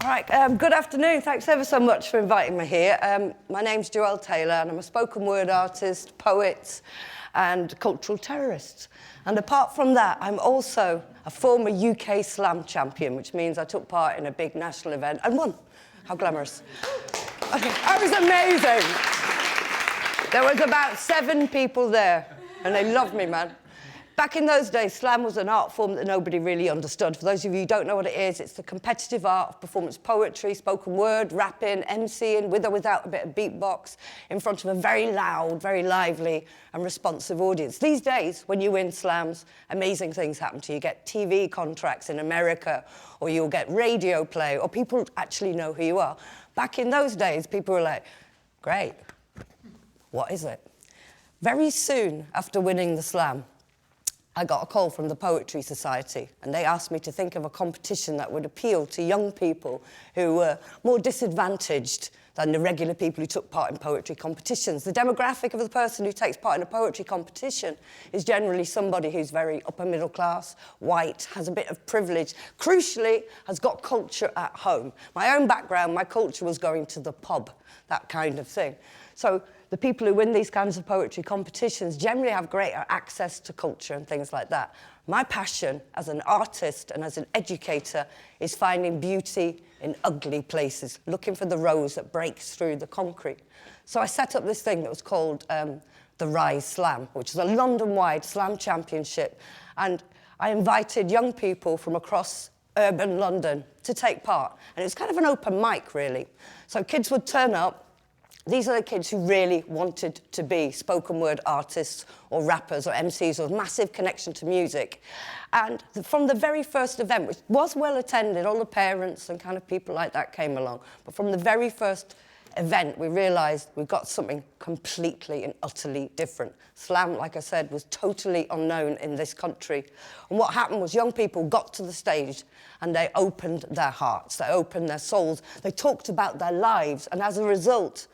All right, good afternoon. Thanks ever so much for inviting me here. My name's Joelle Taylor, and I'm a spoken word artist, poet, and cultural terrorist. And apart from that, I'm also a former UK slam champion, which means I took part in a big national event and won. How glamorous. That was amazing. There was about 7 people there, and they loved me, man. Back in those days, slam was an art form that nobody really understood. For those of you who don't know what it is, it's the competitive art of performance poetry, spoken word, rapping, MCing, with or without a bit of beatbox, in front of a very loud, very lively and responsive audience. These days, when you win slams, amazing things happen to you. You get TV contracts in America, or you'll get radio play, or people actually know who you are. Back in those days, people were like, great, what is it? Very soon after winning the slam, I got a call from the Poetry Society, and they asked me to think of a competition that would appeal to young people who were more disadvantaged than the regular people who took part in poetry competitions. The demographic of the person who takes part in a poetry competition is generally somebody who's very upper middle class, white, has a bit of privilege, crucially, has got culture at home. My own background, my culture was going to the pub, that kind of thing. So the people who win these kinds of poetry competitions generally have greater access to culture and things like that. My passion as an artist and as an educator is finding beauty in ugly places, looking for the rose that breaks through the concrete. So I set up this thing that was called the Rise Slam, which is a London-wide slam championship. And I invited young people from across urban London to take part. And it was kind of an open mic, really. So kids would turn up. These are the kids who really wanted to be spoken word artists or rappers or MCs with massive connection to music. And from the very first event, which was well attended, all the parents and kind of people like that came along, but from the very first event, we realised we got something completely and utterly different. Slam, like I said, was totally unknown in this country. And what happened was young people got to the stage and they opened their hearts, they opened their souls, they talked about their lives, and as a result,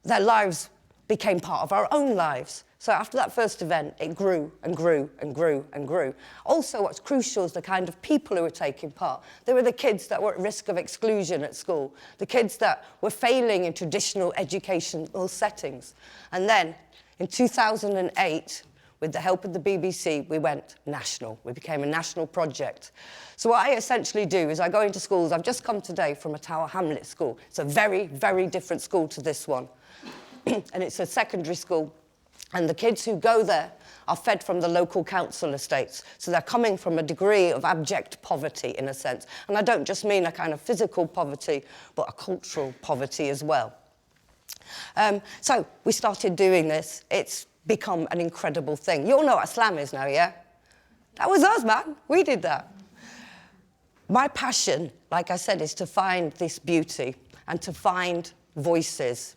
their lives became part of our own lives. So after that first event, it grew and grew and grew and grew. Also, what's crucial is the kind of people who were taking part. They were the kids that were at risk of exclusion at school, the kids that were failing in traditional educational settings. And then, in 2008, with the help of the BBC, we went national. We became a national project. So what I essentially do is I go into schools. I've just come today from a Tower Hamlets school. It's a very, very different school to this one. And it's a secondary school. And the kids who go there are fed from the local council estates. So they're coming from a degree of abject poverty, in a sense. And I don't just mean a kind of physical poverty, but a cultural poverty as well. So we started doing this. It's become an incredible thing. You all know what a slam is now, yeah? That was us, man. We did that. My passion, like I said, is to find this beauty and to find voices.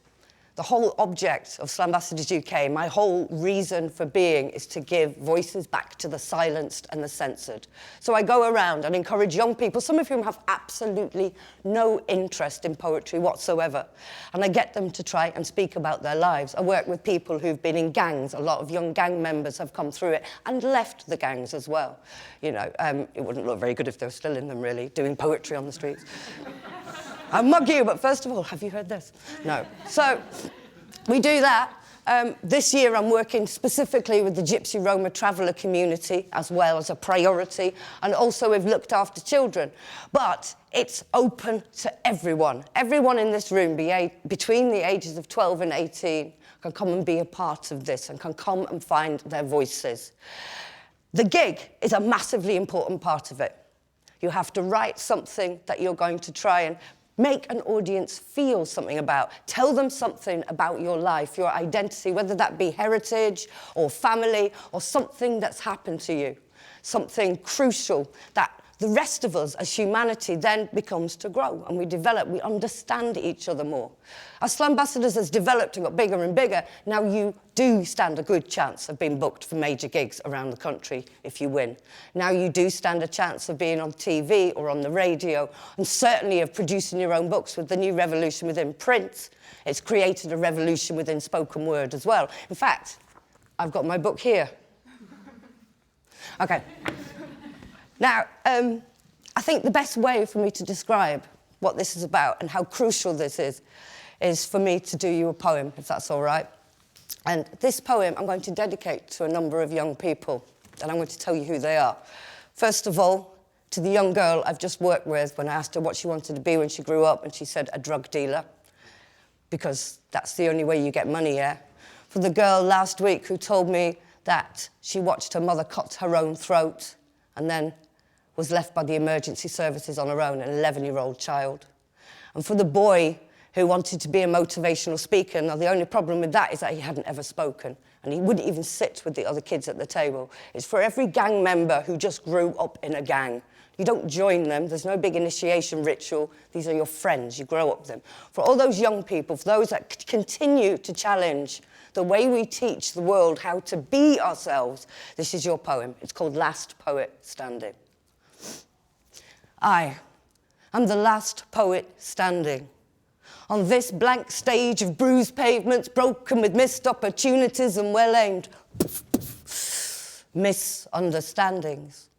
The whole object of Slambassadors UK, my whole reason for being, is to give voices back to the silenced and the censored. So I go around and encourage young people, some of whom have absolutely no interest in poetry whatsoever, and I get them to try and speak about their lives. I work with people who've been in gangs. A lot of young gang members have come through it and left the gangs as well. You know, it wouldn't look very good if they were still in them, really, doing poetry on the streets. I'll mug you, but first of all, have you heard this? No. So we do that. This year I'm working specifically with the Gypsy Roma traveller community as well as a priority, and also we've looked after children. But it's open to everyone. Everyone in this room between the ages of 12 and 18 can come and be a part of this and can come and find their voices. The gig is a massively important part of it. You have to write something that you're going to try and make an audience feel something about. Tell them something about your life, your identity, whether that be heritage or family or something that's happened to you, something crucial that the rest of us as humanity then becomes to grow, and we develop, we understand each other more. As Slambassadors has developed and got bigger and bigger, now you do stand a good chance of being booked for major gigs around the country if you win. Now you do stand a chance of being on TV or on the radio, and certainly of producing your own books. With the new revolution within print, it's created a revolution within spoken word as well. In fact, I've got my book here. Okay. Now, I think the best way for me to describe what this is about and how crucial this is for me to do you a poem, if that's all right. And this poem I'm going to dedicate to a number of young people, and I'm going to tell you who they are. First of all, to the young girl I've just worked with when I asked her what she wanted to be when she grew up, and she said a drug dealer, because that's the only way you get money, yeah? For the girl last week who told me that she watched her mother cut her own throat and then was left by the emergency services on her own, an 11-year-old child. And for the boy who wanted to be a motivational speaker, now the only problem with that is that he hadn't ever spoken, and he wouldn't even sit with the other kids at the table. It's for every gang member who just grew up in a gang. You don't join them, there's no big initiation ritual, these are your friends, you grow up with them. For all those young people, for those that continue to challenge the way we teach the world how to be ourselves, this is your poem. It's called Last Poet Standing. I am the last poet standing on this blank stage of bruised pavements, broken with missed opportunities and well-aimed misunderstandings.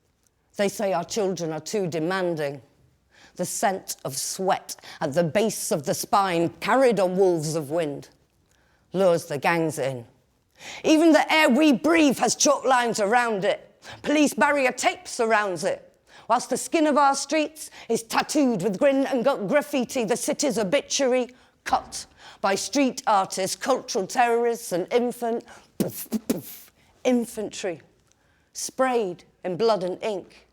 They say our children are too demanding. The scent of sweat at the base of the spine, carried on wolves of wind, lures the gangs in. Even the air we breathe has chalk lines around it. Police barrier tape surrounds it. Whilst the skin of our streets is tattooed with grin and graffiti, the city's obituary cut by street artists, cultural terrorists and infantry, sprayed in blood and ink.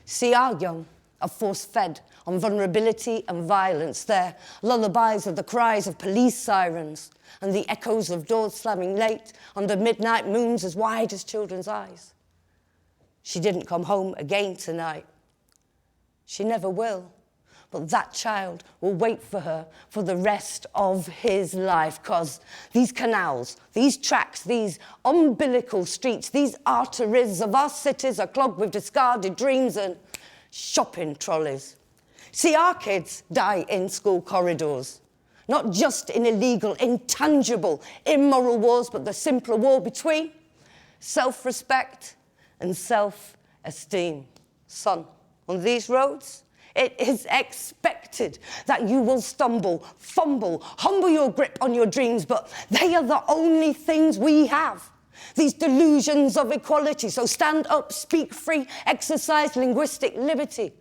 See, our young are force-fed on vulnerability and violence. Their lullabies are the cries of police sirens and the echoes of doors slamming late under midnight moons as wide as children's eyes. She didn't come home again tonight. She never will. But that child will wait for her for the rest of his life, because these canals, these tracks, these umbilical streets, these arteries of our cities are clogged with discarded dreams and shopping trolleys. See, our kids die in school corridors, not just in illegal, intangible, immoral wars, but the simpler war between self-respect and self-esteem. Son, on these roads, it is expected that you will stumble, fumble, humble your grip on your dreams, but they are the only things we have. These delusions of equality. So stand up, speak free, exercise linguistic liberty.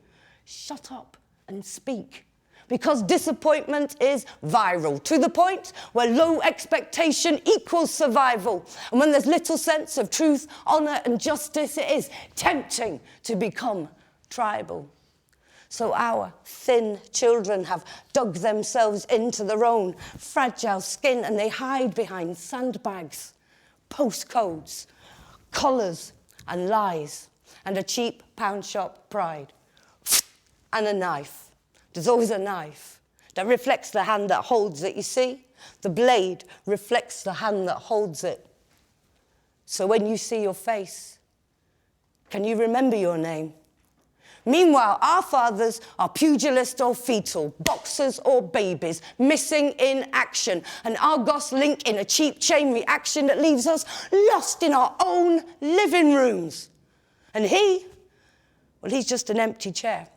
Shut up and speak. Because disappointment is viral, to the point where low expectation equals survival. And when there's little sense of truth, honour and justice, it is tempting to become tribal. So our thin children have dug themselves into their own fragile skin, and they hide behind sandbags, postcodes, collars and lies, and a cheap pound shop pride. And a knife. There's always a knife that reflects the hand that holds it. You see, the blade reflects the hand that holds it. So when you see your face, can you remember your name? Meanwhile, our fathers are pugilist or fetal, boxers or babies, missing in action, an Argos link in a cheap chain reaction that leaves us lost in our own living rooms. And he, well, he's just an empty chair,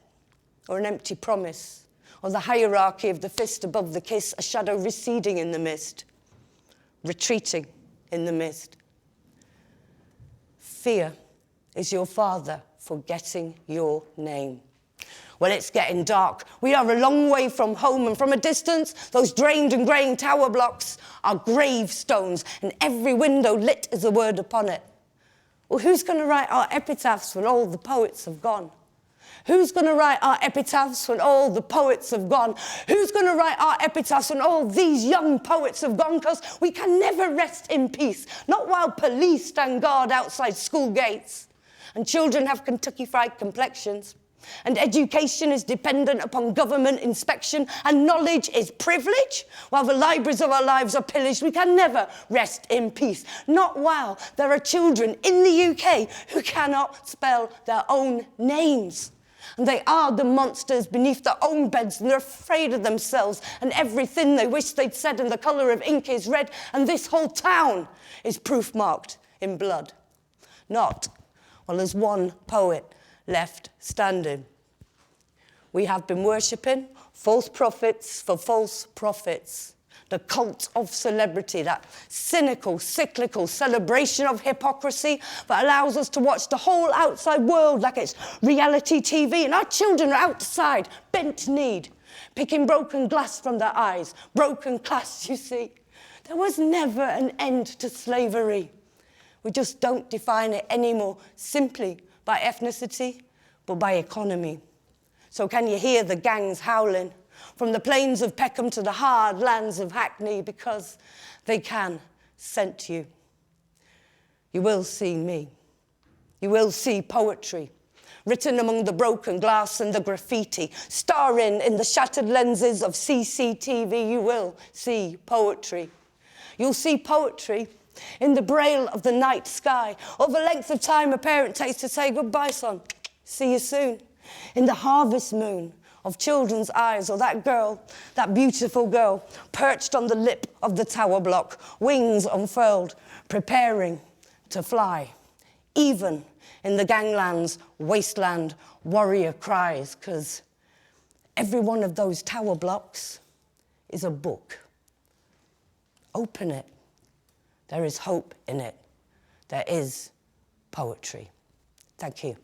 or an empty promise, or the hierarchy of the fist above the kiss, a shadow receding in the mist, retreating in the mist. Fear is your father forgetting your name. Well, it's getting dark. We are a long way from home, and from a distance, those drained and greying tower blocks are gravestones, and every window lit is a word upon it. Well, who's going to write our epitaphs when all the poets have gone? Who's going to write our epitaphs when all the poets have gone? Who's going to write our epitaphs when all these young poets have gone? Because we can never rest in peace, not while police stand guard outside school gates, and children have Kentucky Fried complexions, and education is dependent upon government inspection, and knowledge is privilege, while the libraries of our lives are pillaged. We can never rest in peace, not while there are children in the UK who cannot spell their own names. And they are the monsters beneath their own beds, and they're afraid of themselves and everything they wish they'd said, and the colour of ink is red, and this whole town is proof marked in blood. Not, well, there's one poet left standing. We have been worshipping false prophets for false prophets. The cult of celebrity, that cynical, cyclical celebration of hypocrisy that allows us to watch the whole outside world like it's reality TV, and our children are outside, bent-kneed, picking broken glass from their eyes. Broken glass, you see. There was never an end to slavery. We just don't define it anymore simply by ethnicity, but by economy. So can you hear the gangs howling from the plains of Peckham to the hard lands of Hackney? Because they can scent you. You will see me. You will see poetry written among the broken glass and the graffiti, starring in the shattered lenses of CCTV. You will see poetry. You'll see poetry in the braille of the night sky, or the length of time a parent takes to say, goodbye, son, see you soon. In the harvest moon of children's eyes, or that girl, that beautiful girl, perched on the lip of the tower block, wings unfurled, preparing to fly. Even in the gangland's wasteland, warrior cries, because every one of those tower blocks is a book. Open it. There is hope in it. There is poetry. Thank you.